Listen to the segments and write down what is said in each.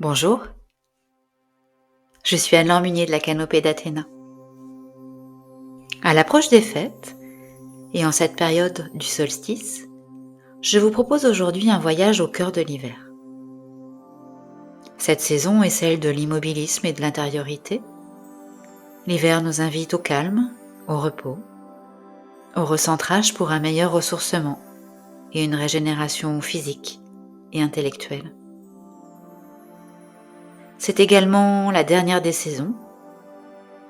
Bonjour, je suis Anne Munier de la Canopée d'Athéna. À l'approche des fêtes, et en cette période du solstice, je vous propose aujourd'hui un voyage au cœur de l'hiver. Cette saison est celle de l'immobilisme et de l'intériorité. L'hiver nous invite au calme, au repos, au recentrage pour un meilleur ressourcement et une régénération physique et intellectuelle. C'est également la dernière des saisons,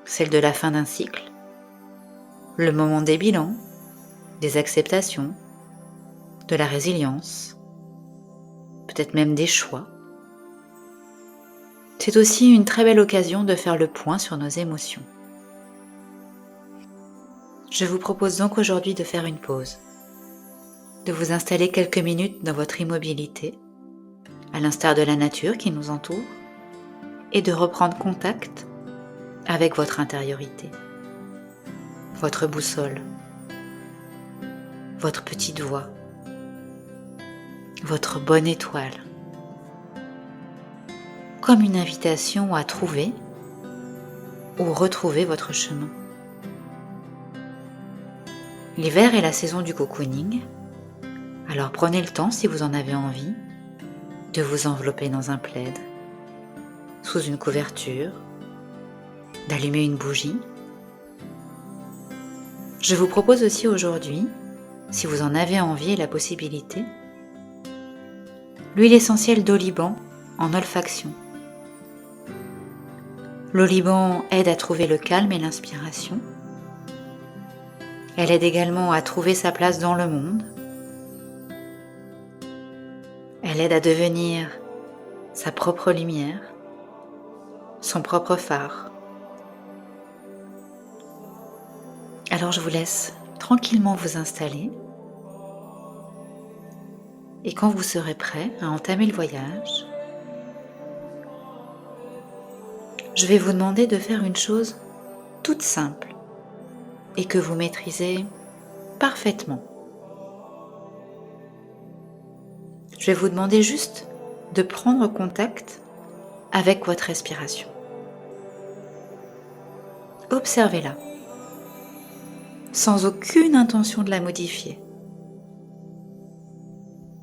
celle de la fin d'un cycle, le moment des bilans, des acceptations, de la résilience, peut-être même des choix. C'est aussi une très belle occasion de faire le point sur nos émotions. Je vous propose donc aujourd'hui de faire une pause, de vous installer quelques minutes dans votre immobilité, à l'instar de la nature qui nous entoure, et de reprendre contact avec votre intériorité, votre boussole, votre petite voix, votre bonne étoile, comme une invitation à trouver ou retrouver votre chemin. L'hiver est la saison du cocooning, alors prenez le temps, si vous en avez envie, de vous envelopper dans un plaid, sous une couverture, d'allumer une bougie. Je vous propose aussi aujourd'hui, si vous en avez envie et la possibilité, l'huile essentielle d'oliban en olfaction. L'oliban aide à trouver le calme et l'inspiration. Elle aide également à trouver sa place dans le monde. Elle aide à devenir sa propre lumière, son propre phare. Alors je vous laisse tranquillement vous installer et quand vous serez prêt à entamer le voyage, je vais vous demander de faire une chose toute simple et que vous maîtrisez parfaitement. Je vais vous demander juste de prendre contact avec votre respiration. Observez-la, sans aucune intention de la modifier.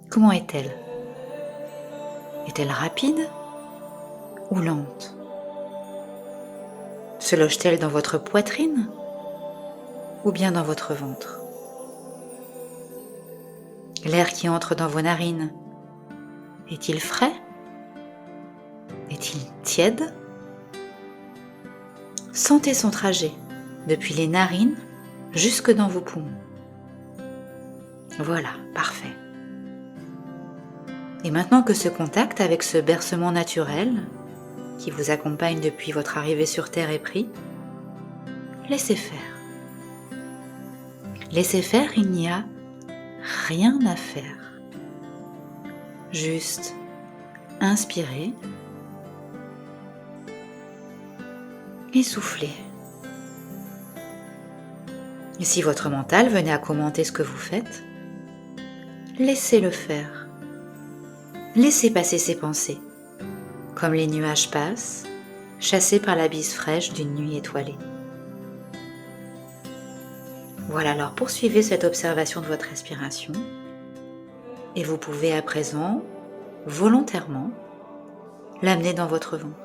Comment est-elle ? Est-elle rapide ou lente ? Se loge-t-elle dans votre poitrine ou bien dans votre ventre ? L'air qui entre dans vos narines, est-il frais ? Est-il tiède ? Sentez son trajet depuis les narines jusque dans vos poumons. Voilà, parfait. Et maintenant que ce contact avec ce bercement naturel qui vous accompagne depuis votre arrivée sur Terre est pris, laissez faire. Laissez faire, il n'y a rien à faire. Juste inspirez et soufflez. Et si votre mental venait à commenter ce que vous faites, laissez-le faire. Laissez passer ses pensées, comme les nuages passent, chassés par la bise fraîche d'une nuit étoilée. Voilà, alors poursuivez cette observation de votre respiration et vous pouvez à présent, volontairement, l'amener dans votre ventre.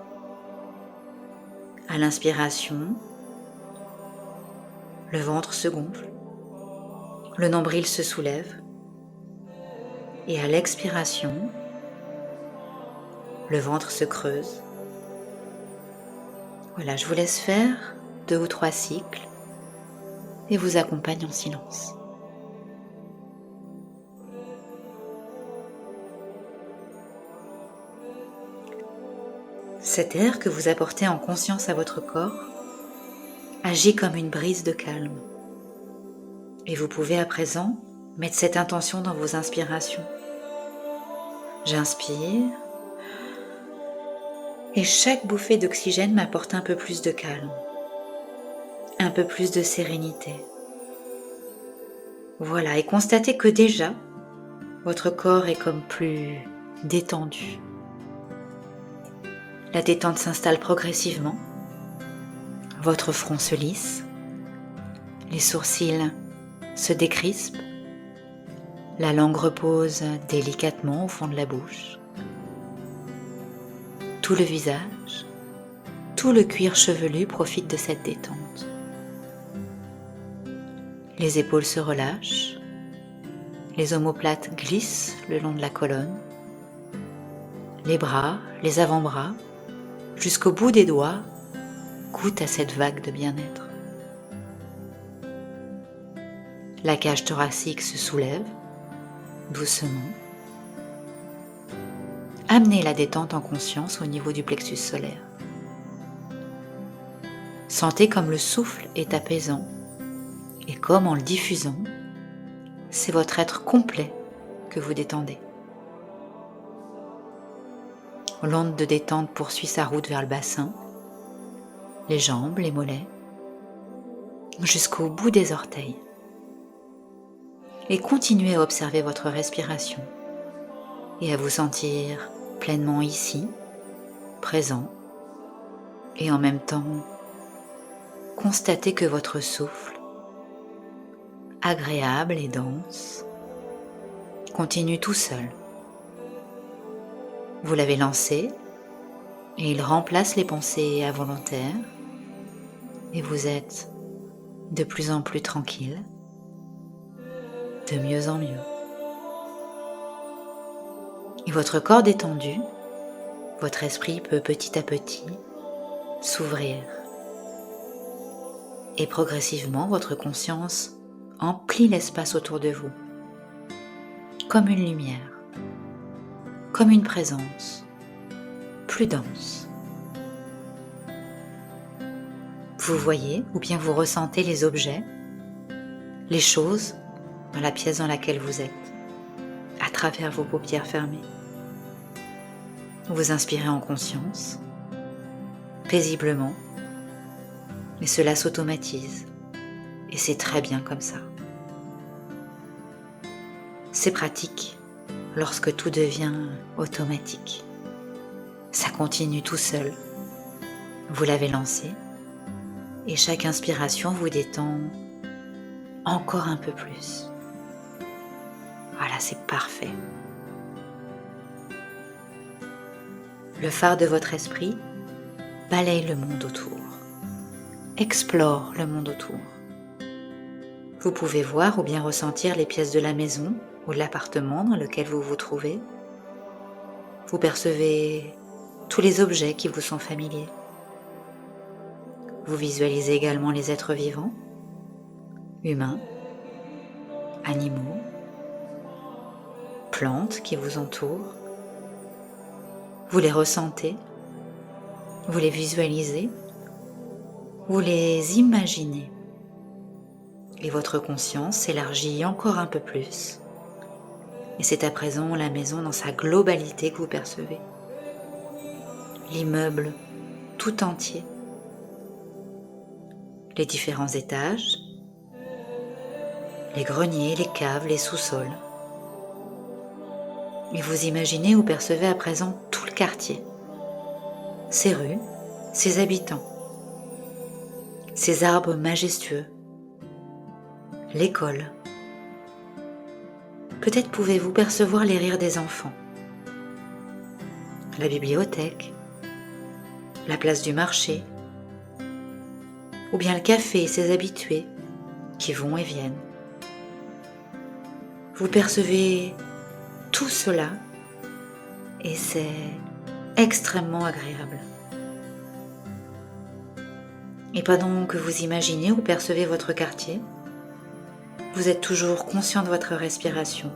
À l'inspiration, le ventre se gonfle, le nombril se soulève et à l'expiration, le ventre se creuse. Voilà, je vous laisse faire 2 ou 3 cycles et vous accompagne en silence. Cet air que vous apportez en conscience à votre corps agit comme une brise de calme. Et vous pouvez à présent mettre cette intention dans vos inspirations. J'inspire et chaque bouffée d'oxygène m'apporte un peu plus de calme, un peu plus de sérénité. Voilà, et constatez que déjà, votre corps est comme plus détendu. La détente s'installe progressivement. Votre front se lisse. Les sourcils se décrispent. La langue repose délicatement au fond de la bouche. Tout le visage, tout le cuir chevelu profite de cette détente. Les épaules se relâchent. Les omoplates glissent le long de la colonne. Les bras, les avant-bras, jusqu'au bout des doigts, goûtent à cette vague de bien-être. La cage thoracique se soulève, doucement. Amenez la détente en conscience au niveau du plexus solaire. Sentez comme le souffle est apaisant et comme en le diffusant, c'est votre être complet que vous détendez. L'onde de détente poursuit sa route vers le bassin, les jambes, les mollets, jusqu'au bout des orteils. Et continuez à observer votre respiration et à vous sentir pleinement ici, présent, et en même temps, constatez que votre souffle, agréable et dense, continue tout seul. Vous l'avez lancé et il remplace les pensées involontaires et vous êtes de plus en plus tranquille, de mieux en mieux. Et votre corps détendu, votre esprit peut petit à petit s'ouvrir. Et progressivement, votre conscience emplit l'espace autour de vous, comme une lumière, comme une présence, plus dense. Vous voyez ou bien vous ressentez les objets, les choses dans la pièce dans laquelle vous êtes, à travers vos paupières fermées. Vous inspirez en conscience, paisiblement, mais cela s'automatise et c'est très bien comme ça. C'est pratique lorsque tout devient automatique. Ça continue tout seul. Vous l'avez lancé et chaque inspiration vous détend encore un peu plus. Voilà, c'est parfait. Le phare de votre esprit balaye le monde autour, explore le monde autour. Vous pouvez voir ou bien ressentir les pièces de la maison ou de l'appartement dans lequel vous vous trouvez. Vous percevez tous les objets qui vous sont familiers. Vous visualisez également les êtres vivants, humains, animaux, plantes qui vous entourent. Vous les ressentez, vous les visualisez, vous les imaginez. Et votre conscience s'élargit encore un peu plus. Et c'est à présent la maison dans sa globalité que vous percevez. L'immeuble tout entier. Les différents étages, les greniers, les caves, les sous-sols. Et vous imaginez ou percevez à présent tout le quartier, ses rues, ses habitants, ses arbres majestueux, l'école. Peut-être pouvez-vous percevoir les rires des enfants, la bibliothèque, la place du marché, ou bien le café et ses habitués qui vont et viennent. Vous percevez tout cela et c'est extrêmement agréable. Et pendant que vous imaginez ou percevez votre quartier, vous êtes toujours conscient de votre respiration.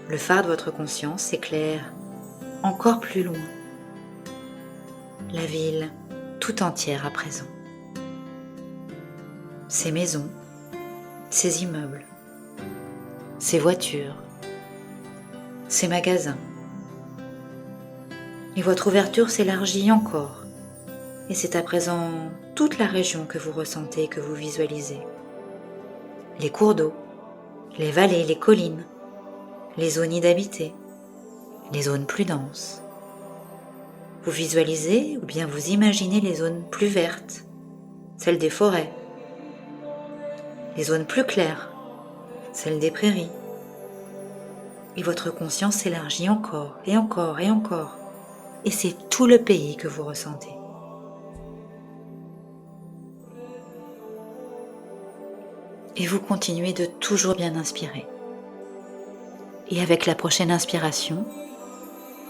Le phare de votre conscience s'éclaire encore plus loin. La ville tout entière à présent. Ces maisons, ces immeubles, ces voitures, ces magasins. Et votre ouverture s'élargit encore. Et c'est à présent toute la région que vous ressentez, que vous visualisez. Les cours d'eau, les vallées, les collines, les zones inhabitées, les zones plus denses. Vous visualisez ou bien vous imaginez les zones plus vertes, celles des forêts, les zones plus claires, celles des prairies. Et votre conscience s'élargit encore et encore et encore. Et c'est tout le pays que vous ressentez. Et vous continuez de toujours bien inspirer. Et avec la prochaine inspiration,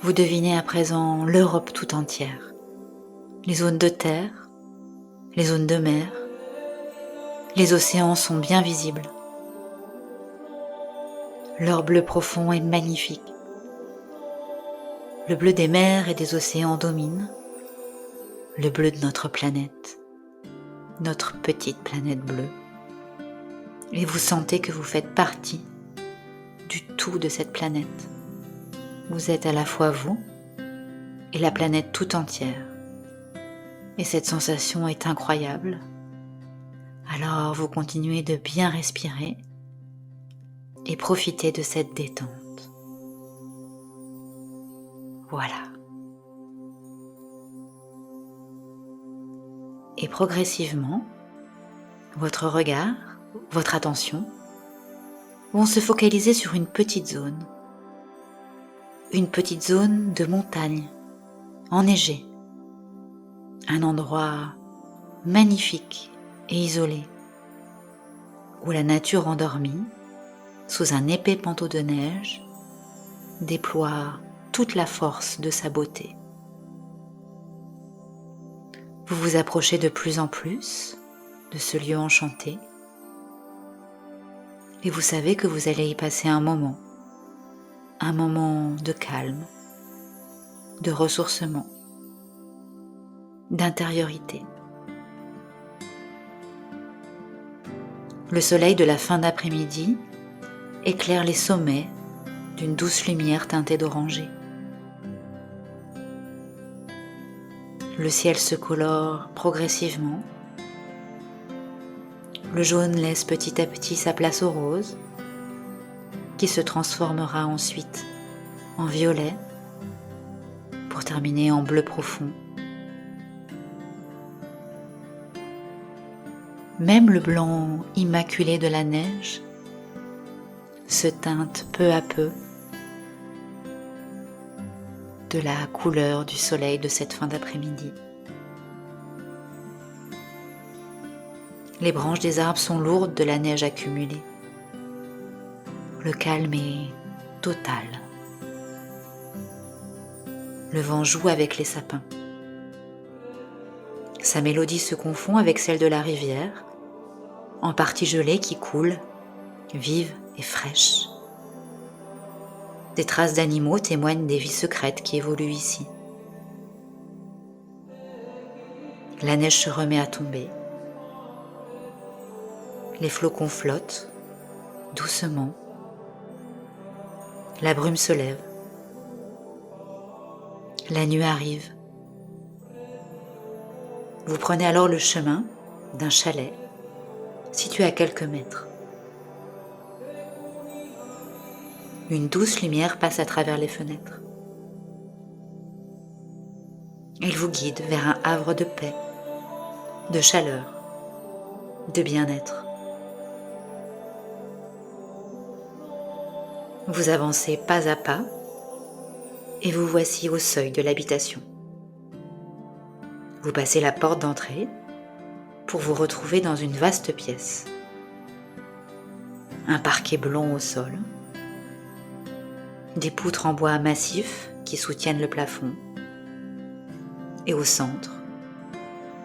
vous devinez à présent l'Europe tout entière. Les zones de terre, les zones de mer, les océans sont bien visibles. Leur bleu profond est magnifique. Le bleu des mers et des océans domine. Le bleu de notre planète, notre petite planète bleue. Et vous sentez que vous faites partie du tout de cette planète. Vous êtes à la fois vous et la planète tout entière. Et cette sensation est incroyable. Alors vous continuez de bien respirer et profiter de cette détente. Voilà. Et progressivement, votre regard, votre attention vont se focaliser sur une petite zone de montagne, enneigée, un endroit magnifique et isolé, où la nature endormie, sous un épais manteau de neige, déploie toute la force de sa beauté. Vous vous approchez de plus en plus de ce lieu enchanté et vous savez que vous allez y passer un moment de calme, de ressourcement, d'intériorité. Le soleil de la fin d'après-midi éclaire les sommets d'une douce lumière teintée d'orangé. Le ciel se colore progressivement. Le jaune laisse petit à petit sa place au rose, qui se transformera ensuite en violet, pour terminer en bleu profond. Même le blanc immaculé de la neige se teinte peu à peu de la couleur du soleil de cette fin d'après-midi. Les branches des arbres sont lourdes de la neige accumulée. Le calme est total. Le vent joue avec les sapins. Sa mélodie se confond avec celle de la rivière, en partie gelée qui coule, vive et fraîche. Des traces d'animaux témoignent des vies secrètes qui évoluent ici. La neige se remet à tomber. Les flocons flottent, doucement. La brume se lève. La nuit arrive. Vous prenez alors le chemin d'un chalet situé à quelques mètres. Une douce lumière passe à travers les fenêtres. Elle vous guide vers un havre de paix, de chaleur, de bien-être. Vous avancez pas à pas et vous voici au seuil de l'habitation. Vous passez la porte d'entrée pour vous retrouver dans une vaste pièce. Un parquet blond au sol, des poutres en bois massif qui soutiennent le plafond, et au centre,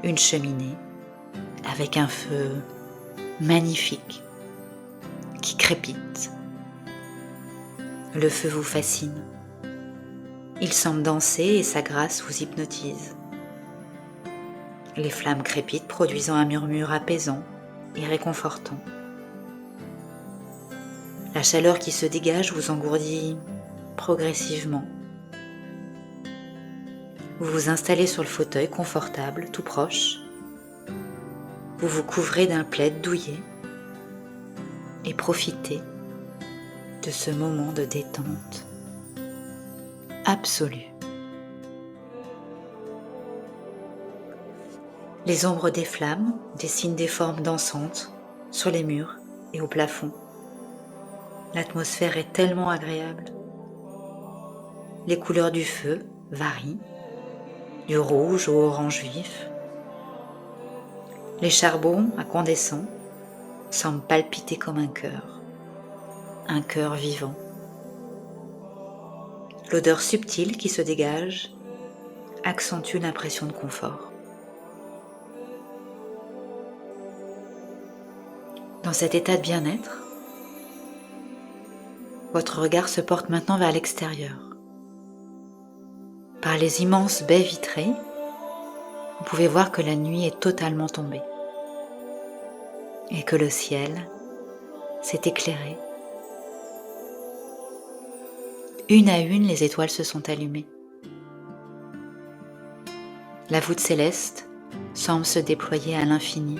une cheminée avec un feu magnifique qui crépite. Le feu vous fascine. Il semble danser et sa grâce vous hypnotise. Les flammes crépitent, produisant un murmure apaisant et réconfortant. La chaleur qui se dégage vous engourdit progressivement. Vous vous installez sur le fauteuil confortable, tout proche. Vous vous couvrez d'un plaid douillet et profitez de ce moment de détente absolue. Les ombres des flammes dessinent des formes dansantes sur les murs et au plafond. L'atmosphère est tellement agréable. Les couleurs du feu varient, du rouge au orange vif. Les charbons incandescents semblent palpiter comme un cœur vivant. L'odeur subtile qui se dégage accentue l'impression de confort. Dans cet état de bien-être, votre regard se porte maintenant vers l'extérieur. Par les immenses baies vitrées, vous pouvez voir que la nuit est totalement tombée et que le ciel s'est éclairé. Une à une, les étoiles se sont allumées. La voûte céleste semble se déployer à l'infini.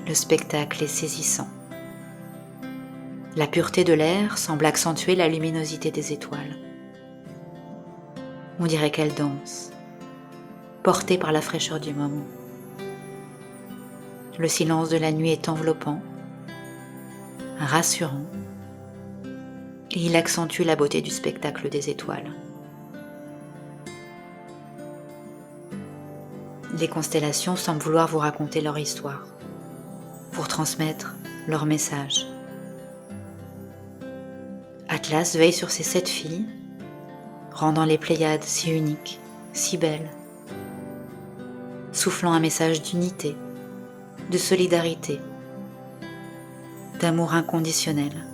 Le spectacle est saisissant. La pureté de l'air semble accentuer la luminosité des étoiles. On dirait qu'elles dansent, portées par la fraîcheur du moment. Le silence de la nuit est enveloppant, rassurant, et il accentue la beauté du spectacle des étoiles. Les constellations semblent vouloir vous raconter leur histoire, pour transmettre leur message. Atlas veille sur ses 7 filles, rendant les Pléiades si uniques, si belles, soufflant un message d'unité, de solidarité, d'amour inconditionnel.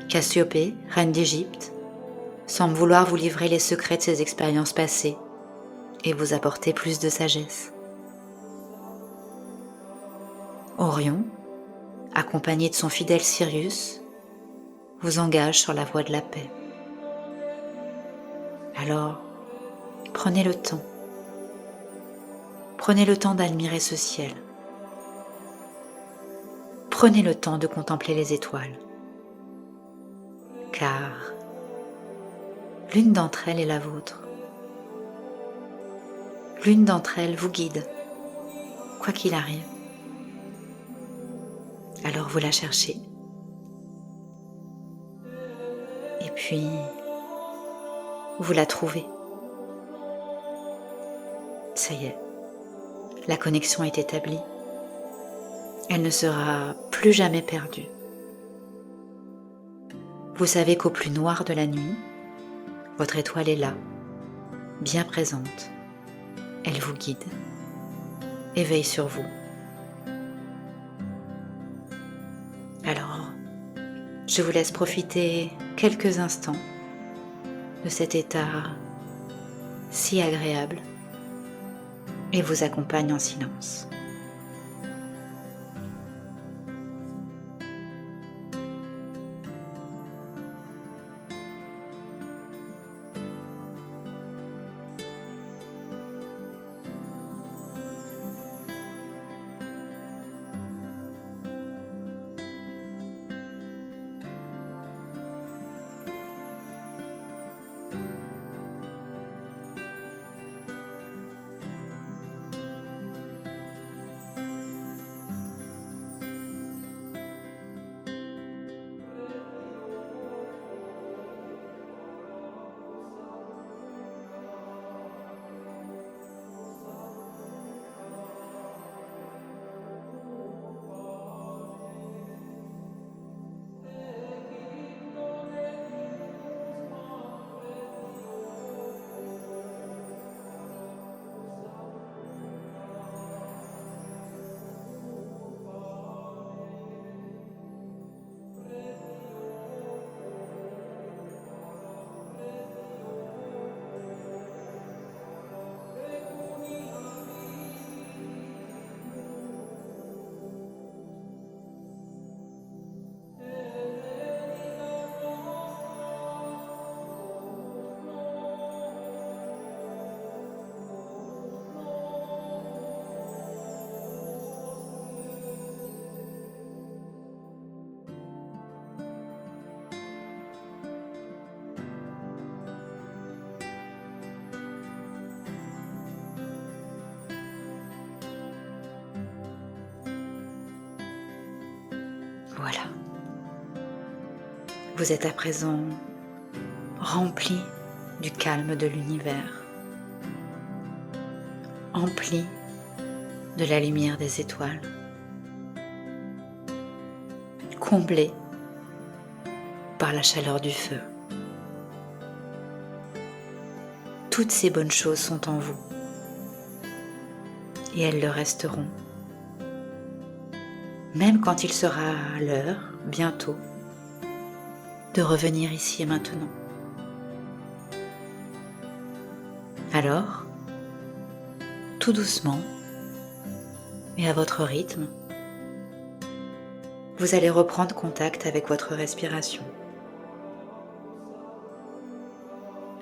Cassiopée, reine d'Égypte, semble vouloir vous livrer les secrets de ses expériences passées et vous apporter plus de sagesse. Orion, accompagné de son fidèle Sirius, vous engage sur la voie de la paix. Alors, prenez le temps. Prenez le temps d'admirer ce ciel. Prenez le temps de contempler les étoiles. Car l'une d'entre elles est la vôtre. L'une d'entre elles vous guide, quoi qu'il arrive. Alors vous la cherchez. Et puis, vous la trouvez. Ça y est, la connexion est établie. Elle ne sera plus jamais perdue. Vous savez qu'au plus noir de la nuit, votre étoile est là, bien présente. Elle vous guide et veille sur vous. Alors, je vous laisse profiter quelques instants de cet état si agréable et vous accompagne en silence. Vous êtes à présent rempli du calme de l'univers, empli de la lumière des étoiles, comblé par la chaleur du feu. Toutes ces bonnes choses sont en vous et elles le resteront, même quand il sera l'heure, bientôt, de revenir ici et maintenant. Alors, tout doucement et à votre rythme, vous allez reprendre contact avec votre respiration.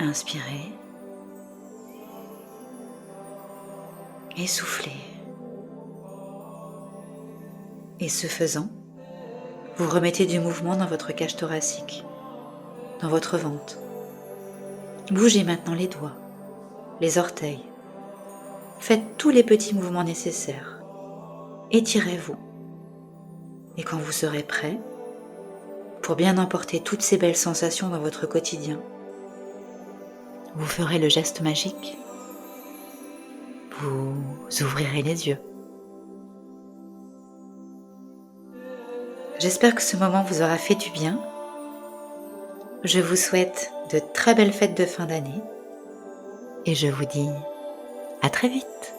Inspirez et soufflez. Et ce faisant, vous remettez du mouvement dans votre cage thoracique, dans votre ventre. Bougez maintenant les doigts, les orteils. Faites tous les petits mouvements nécessaires. Étirez-vous. Et quand vous serez prêt, pour bien emporter toutes ces belles sensations dans votre quotidien, vous ferez le geste magique. Vous ouvrirez les yeux. J'espère que ce moment vous aura fait du bien. Je vous souhaite de très belles fêtes de fin d'année et je vous dis à très vite.